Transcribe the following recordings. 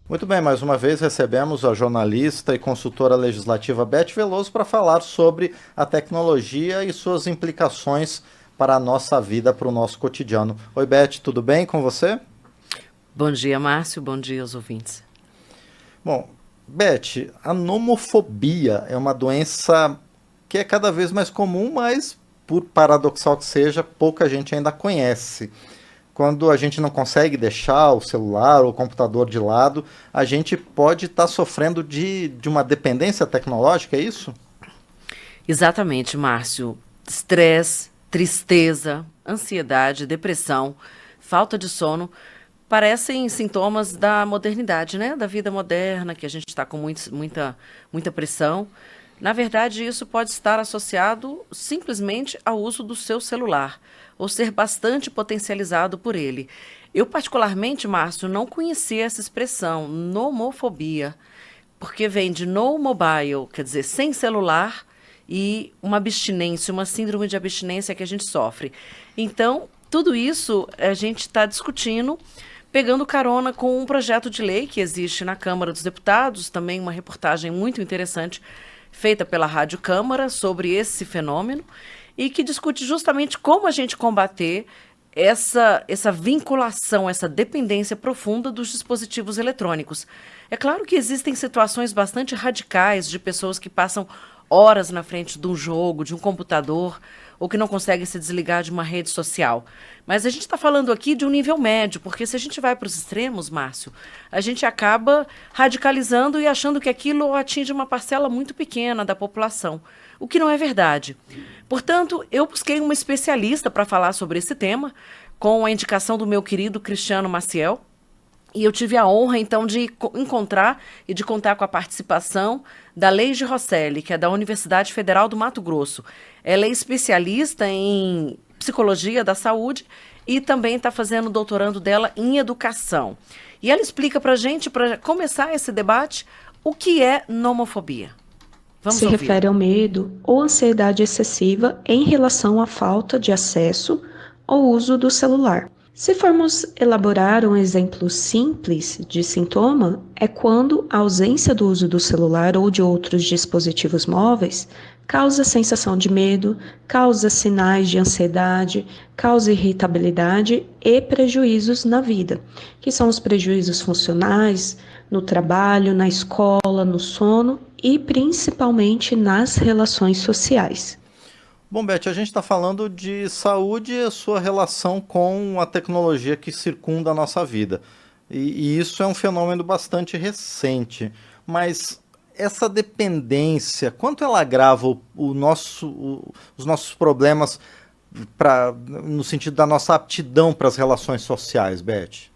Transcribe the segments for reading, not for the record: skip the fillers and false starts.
Muito bem, mais uma vez recebemos a jornalista e consultora legislativa Beth Veloso para falar sobre a tecnologia e suas implicações para a nossa vida, para o nosso cotidiano. Oi, Beth, tudo bem com você? Bom dia, Márcio. Bom dia aos ouvintes. Bom, Beth, a nomofobia é uma doença que é cada vez mais comum, mas, por paradoxal que seja, pouca gente ainda conhece. Quando a gente não consegue deixar o celular ou o computador de lado, a gente pode estar sofrendo de uma dependência tecnológica, é isso? Exatamente, Márcio. Estresse, tristeza, ansiedade, depressão, falta de sono parecem sintomas da modernidade, né? Da vida moderna, que a gente está com muita pressão. Na verdade, isso pode estar associado simplesmente ao uso do seu celular, ou ser bastante potencializado por ele. Eu, particularmente, Márcio, não conhecia essa expressão, nomofobia, porque vem de no mobile, quer dizer, sem celular, e uma abstinência, uma síndrome de abstinência que a gente sofre. Então, tudo isso a gente está discutindo, pegando carona com um projeto de lei que existe na Câmara dos Deputados, também uma reportagem muito interessante feita pela Rádio Câmara sobre esse fenômeno e que discute justamente como a gente combater essa vinculação, essa dependência profunda dos dispositivos eletrônicos. É claro que existem situações bastante radicais de pessoas que passam horas na frente de um jogo, de um computador, ou que não conseguem se desligar de uma rede social. Mas a gente está falando aqui de um nível médio, porque se a gente vai para os extremos, Márcio, a gente acaba radicalizando e achando que aquilo atinge uma parcela muito pequena da população, o que não é verdade. Portanto, eu busquei uma especialista para falar sobre esse tema, com a indicação do meu querido Cristiano Maciel, e eu tive a honra, então, de encontrar e de contar com a participação da Leide Rosselli, que é da Universidade Federal do Mato Grosso. Ela é especialista em psicologia da saúde e também está fazendo o doutorando dela em educação. E ela explica para a gente, para começar esse debate, o que é nomofobia. Vamos Se ouvir. refere ao medo ou ansiedade excessiva em relação à falta de acesso ou uso do celular. Se formos elaborar um exemplo simples de sintoma, é quando a ausência do uso do celular ou de outros dispositivos móveis causa sensação de medo, causa sinais de ansiedade, causa irritabilidade e prejuízos na vida, que são os prejuízos funcionais, no trabalho, na escola, no sono e principalmente nas relações sociais. Bom, Beth, a gente está falando de saúde e a sua relação com a tecnologia que circunda a nossa vida. E isso é um fenômeno bastante recente. Mas essa dependência, quanto ela agrava os nossos problemas no sentido da nossa aptidão para as relações sociais, Beth?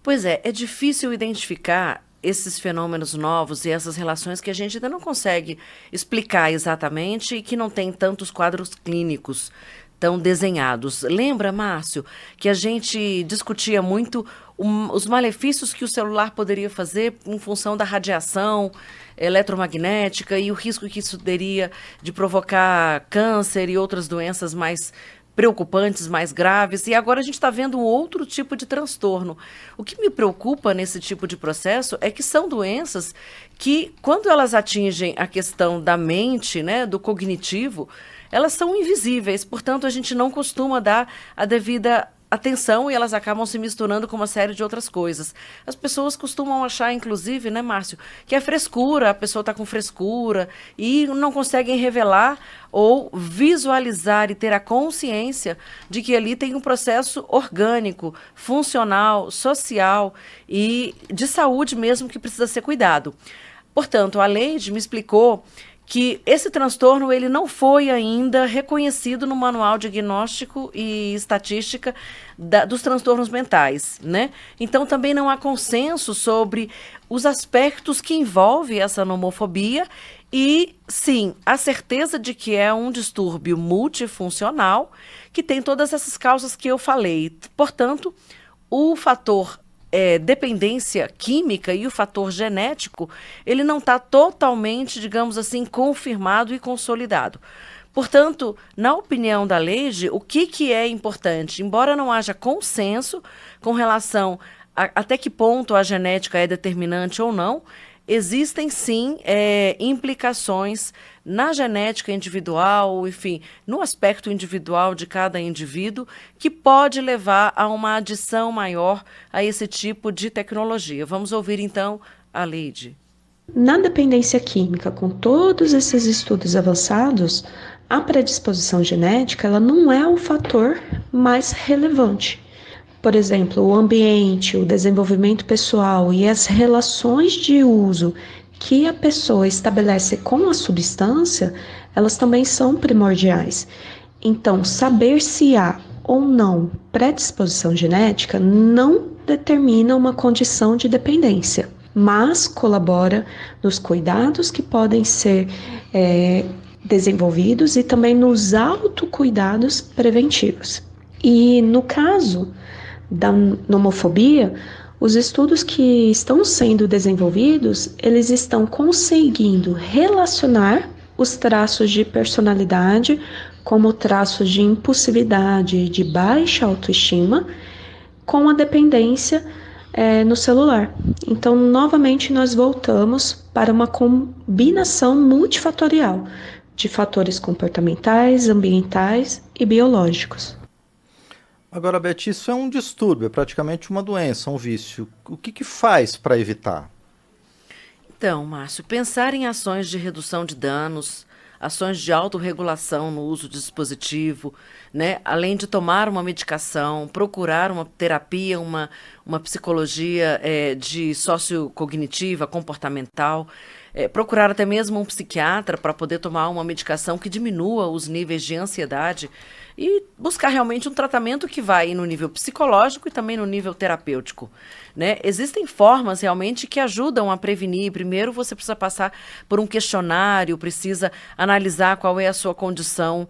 Pois é difícil identificar esses fenômenos novos e essas relações que a gente ainda não consegue explicar exatamente e que não tem tantos quadros clínicos tão desenhados. Lembra, Márcio, que a gente discutia muito os malefícios que o celular poderia fazer em função da radiação eletromagnética e o risco que isso teria de provocar câncer e outras doenças mais preocupantes, mais graves, e agora a gente está vendo um outro tipo de transtorno. O que me preocupa nesse tipo de processo é que são doenças que, quando elas atingem a questão da mente, né, do cognitivo, elas são invisíveis, portanto a gente não costuma dar a devida atenção e elas acabam se misturando com uma série de outras coisas. As pessoas costumam achar, inclusive, né, Márcio, que é frescura, a pessoa está com frescura e não conseguem revelar ou visualizar e ter a consciência de que ali tem um processo orgânico, funcional, social e de saúde mesmo que precisa ser cuidado. Portanto, a Leide me explicou que esse transtorno ele não foi ainda reconhecido no Manual Diagnóstico e Estatística dos transtornos mentais, né? Então também não há consenso sobre os aspectos que envolvem essa nomofobia e, sim, a certeza de que é um distúrbio multifuncional que tem todas essas causas que eu falei. Portanto, o fator dependência química e o fator genético, ele não está totalmente, digamos assim, confirmado e consolidado. Portanto, na opinião da Leide, o que é importante? Embora não haja consenso com relação até que ponto a genética é determinante ou não, existem sim implicações na genética individual, enfim, no aspecto individual de cada indivíduo, que pode levar a uma adição maior a esse tipo de tecnologia. Vamos ouvir então a Leide. Na dependência química, com todos esses estudos avançados, a predisposição genética ela não é o fator mais relevante. Por exemplo, o ambiente, o desenvolvimento pessoal e as relações de uso que a pessoa estabelece com a substância, elas também são primordiais. Então, saber se há ou não predisposição genética não determina uma condição de dependência, mas colabora nos cuidados que podem ser desenvolvidos e também nos autocuidados preventivos. E no caso da nomofobia, os estudos que estão sendo desenvolvidos, eles estão conseguindo relacionar os traços de personalidade, como traços de impulsividade, de baixa autoestima, com a dependência no celular. Então, novamente, nós voltamos para uma combinação multifatorial de fatores comportamentais, ambientais e biológicos. Agora, Beth, isso é um distúrbio, é praticamente uma doença, um vício. O que faz para evitar? Então, Márcio, pensar em ações de redução de danos, ações de autorregulação no uso de dispositivo, né? Além de tomar uma medicação, procurar uma terapia, uma psicologia de sociocognitiva, comportamental, procurar até mesmo um psiquiatra para poder tomar uma medicação que diminua os níveis de ansiedade e buscar realmente um tratamento que vai no nível psicológico e também no nível terapêutico, né? Existem formas realmente que ajudam a prevenir. Primeiro você precisa passar por um questionário, precisa analisar qual é a sua condição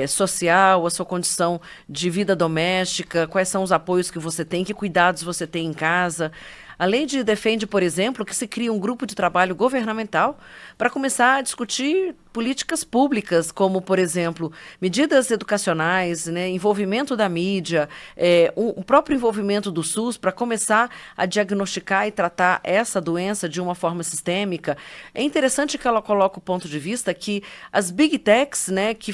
social, a sua condição de vida doméstica, quais são os apoios que você tem, que cuidados você tem em casa. A lei defende, por exemplo, que se crie um grupo de trabalho governamental para começar a discutir políticas públicas, como, por exemplo, medidas educacionais, né, envolvimento da mídia, o próprio envolvimento do SUS para começar a diagnosticar e tratar essa doença de uma forma sistêmica. É interessante que ela coloque o ponto de vista que as Big Techs, né, que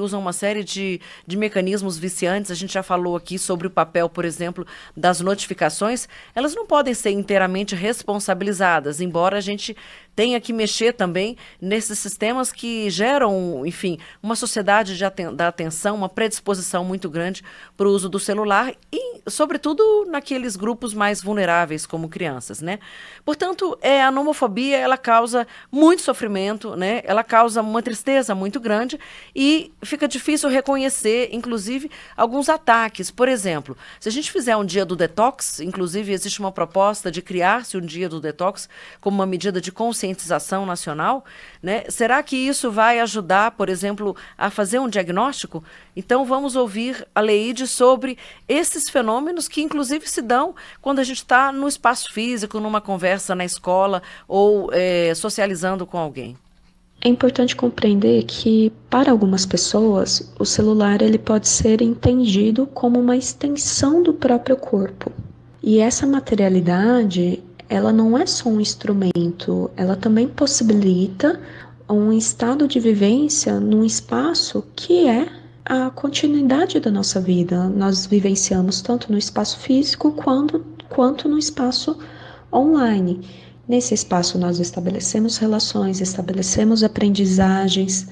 usam uma série de mecanismos viciantes, a gente já falou aqui sobre o papel, por exemplo, das notificações, elas não podem ser inteiramente responsabilizadas, embora a gente tenha que mexer também nesses sistemas que geram, enfim, uma sociedade da atenção, uma predisposição muito grande para o uso do celular e, sobretudo, naqueles grupos mais vulneráveis, como crianças, né? Portanto, a nomofobia, ela causa muito sofrimento, né? Ela causa uma tristeza muito grande e fica difícil reconhecer, inclusive, alguns ataques. Por exemplo, se a gente fizer um dia do detox, inclusive existe uma proposta de criar-se um dia do detox como uma medida de conscientização nacional, né? Será que isso vai ajudar, por exemplo, a fazer um diagnóstico? Então vamos ouvir a Leide sobre esses fenômenos que inclusive se dão quando a gente está no espaço físico, numa conversa na escola ou socializando com alguém. É importante compreender que, para algumas pessoas, o celular ele pode ser entendido como uma extensão do próprio corpo. E essa materialidade, ela não é só um instrumento, ela também possibilita um estado de vivência num espaço que é a continuidade da nossa vida. Nós vivenciamos tanto no espaço físico quanto no espaço online. Nesse espaço nós estabelecemos relações, estabelecemos aprendizagens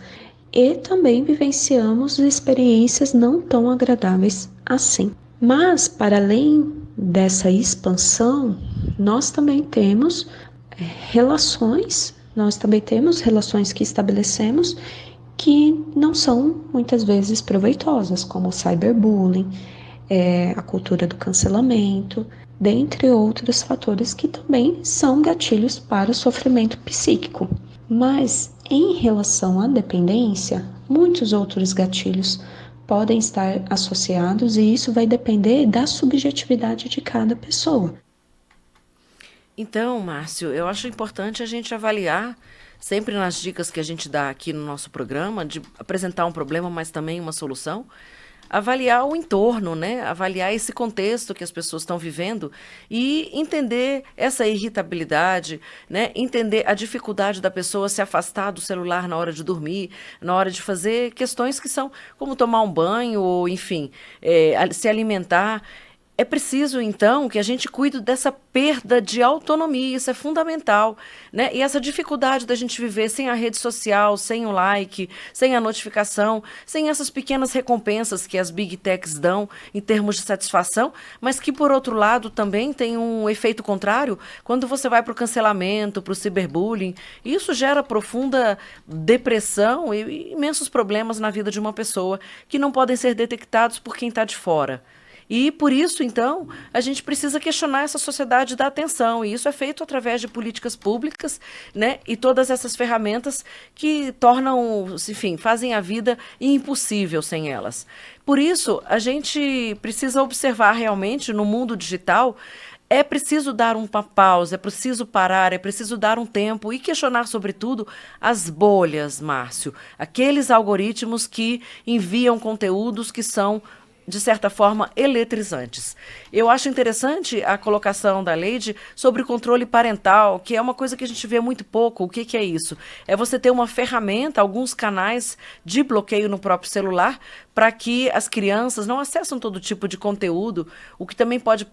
e também vivenciamos experiências não tão agradáveis assim. Mas, para além dessa expansão, nós também temos relações que estabelecemos que não são muitas vezes proveitosas, como o cyberbullying, a cultura do cancelamento, dentre outros fatores que também são gatilhos para o sofrimento psíquico. Mas, em relação à dependência, muitos outros gatilhos podem estar associados e isso vai depender da subjetividade de cada pessoa. Então, Márcio, eu acho importante a gente avaliar, sempre nas dicas que a gente dá aqui no nosso programa, de apresentar um problema, mas também uma solução, avaliar o entorno, né? Avaliar esse contexto que as pessoas estão vivendo e entender essa irritabilidade, né? Entender a dificuldade da pessoa se afastar do celular na hora de dormir, na hora de fazer questões que são como tomar um banho ou, enfim, se alimentar. É preciso, então, que a gente cuide dessa perda de autonomia, isso é fundamental, né? E essa dificuldade da gente viver sem a rede social, sem o like, sem a notificação, sem essas pequenas recompensas que as big techs dão em termos de satisfação, mas que, por outro lado, também tem um efeito contrário quando você vai para o cancelamento, para o ciberbullying. Isso gera profunda depressão e imensos problemas na vida de uma pessoa que não podem ser detectados por quem está de fora. E por isso, então, a gente precisa questionar essa sociedade da atenção, e isso é feito através de políticas públicas, né, e todas essas ferramentas que tornam, enfim, fazem a vida impossível sem elas. Por isso, a gente precisa observar realmente no mundo digital. É preciso dar uma pausa, é preciso parar, é preciso dar um tempo e questionar, sobretudo, as bolhas, Márcio. Aqueles algoritmos que enviam conteúdos que são, de certa forma, eletrizantes. Eu acho interessante a colocação da Leide sobre o controle parental, que é uma coisa que a gente vê muito pouco. O que que é isso? É você ter uma ferramenta, alguns canais de bloqueio no próprio celular, para que as crianças não acessem todo tipo de conteúdo, o que também pode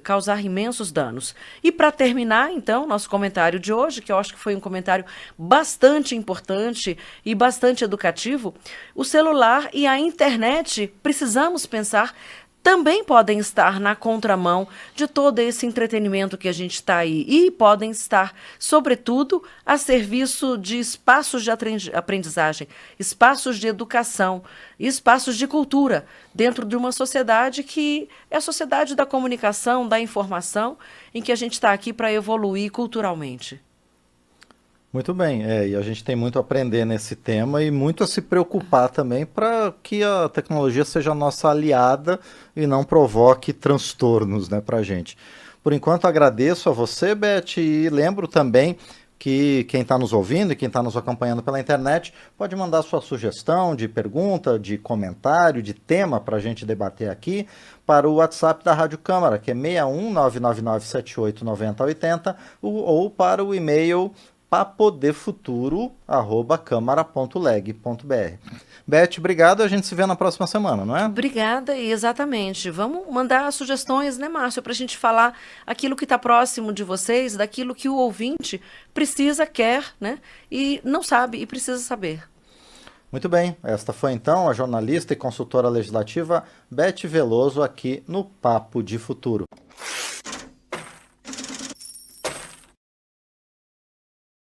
causar imensos danos. E para terminar, então, nosso comentário de hoje, que eu acho que foi um comentário bastante importante e bastante educativo, o celular e a internet, precisamos pensar, também podem estar na contramão de todo esse entretenimento que a gente está aí e podem estar, sobretudo, a serviço de espaços de aprendizagem, espaços de educação, espaços de cultura, dentro de uma sociedade que é a sociedade da comunicação, da informação, em que a gente está aqui para evoluir culturalmente. Muito bem, e a gente tem muito a aprender nesse tema e muito a se preocupar também para que a tecnologia seja nossa aliada e não provoque transtornos, né, para a gente. Por enquanto, agradeço a você, Beth, e lembro também que quem está nos ouvindo e quem está nos acompanhando pela internet pode mandar sua sugestão de pergunta, de comentário, de tema para a gente debater aqui para o WhatsApp da Rádio Câmara, que é 61999789080, ou para o e-mail papodefuturo@câmara.leg.br. Beth, obrigado. A gente se vê na próxima semana, não é? Obrigada, e exatamente. Vamos mandar sugestões, né, Márcio, para a gente falar aquilo que está próximo de vocês, daquilo que o ouvinte precisa, quer, né, e não sabe e precisa saber. Muito bem. Esta foi então a jornalista e consultora legislativa Beth Veloso aqui no Papo de Futuro.